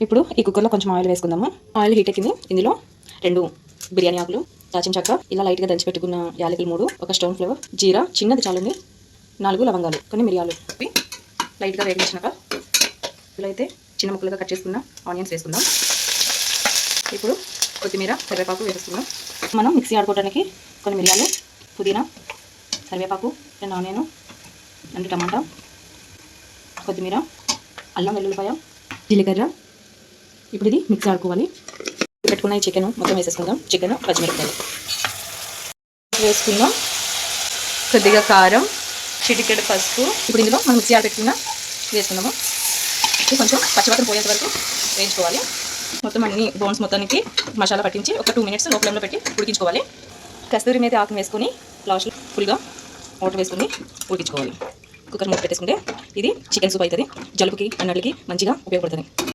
ఇప్పుడు ఈ కుక్కర్లో కొంచెం ఆయిల్ వేసుకుందాము. ఆయిల్ హీట్ ఎక్కింది. ఇందులో 2 బిర్యానీ ఆకులు, దాచిన చెక్క, ఇలా లైట్గా దంచి పెట్టుకున్న యాలకులు 3, ఒక స్టోన్ ఫ్లేవర్, జీరా చిన్నది చాలండి, 4 లవంగాలు, కొన్ని మిరియాలు లైట్గా వేగించినాక ఇలా అయితే చిన్న ముక్కలుగా కట్ చేసుకున్న ఆనియన్స్ వేసుకుందాం. ఇప్పుడు కొత్తిమీర, కరివేపాకు వేసుకుందాం. మనం మిక్సీ ఆడుకోవడానికి కొన్ని మిరియాలు, పుదీనా, కరివేపాకు, 2 ఆనియన్, 2 టమాటా, కొత్తిమీర, అల్లం వెల్లుల్లిపాయ, జీలకర్ర. ఇప్పుడు ఇది మిక్సీ ఆడుకోవాలి. పెట్టుకున్న ఈ చికెన్ మొత్తం వేసేసుకుందాం. చికెన్, పచ్చిమిరపకాయలు వేసుకుందాం. కొద్దిగా కారం, చిటికెడు పసుపు. ఇప్పుడు ఇందులో మనం మిక్సీ ఆడి పెట్టుకున్న వేసుకుందాము. ఇది కొంచెం పచ్చివాసన పోయేంత వరకు వేయించుకోవాలి. మొత్తం అన్ని బోన్స్ మొత్తానికి మసాలా పట్టించి ఒక 2 మినిట్స్ లో ఫ్లేమ్లో పెట్టి ఉడికించుకోవాలి. కస్తూరి మేతి ఆకుని వేసుకొని లాస్ట్లో ఫుల్గా వాటర్ వేసుకొని ఉడికించుకోవాలి. కుక్కర్ మూత పెట్టేసుకుంటే ఇది చికెన్ సూప్ అవుతుంది. జలుబుకి, అన్నట్లకి మంచిగా ఉపయోగపడుతుంది.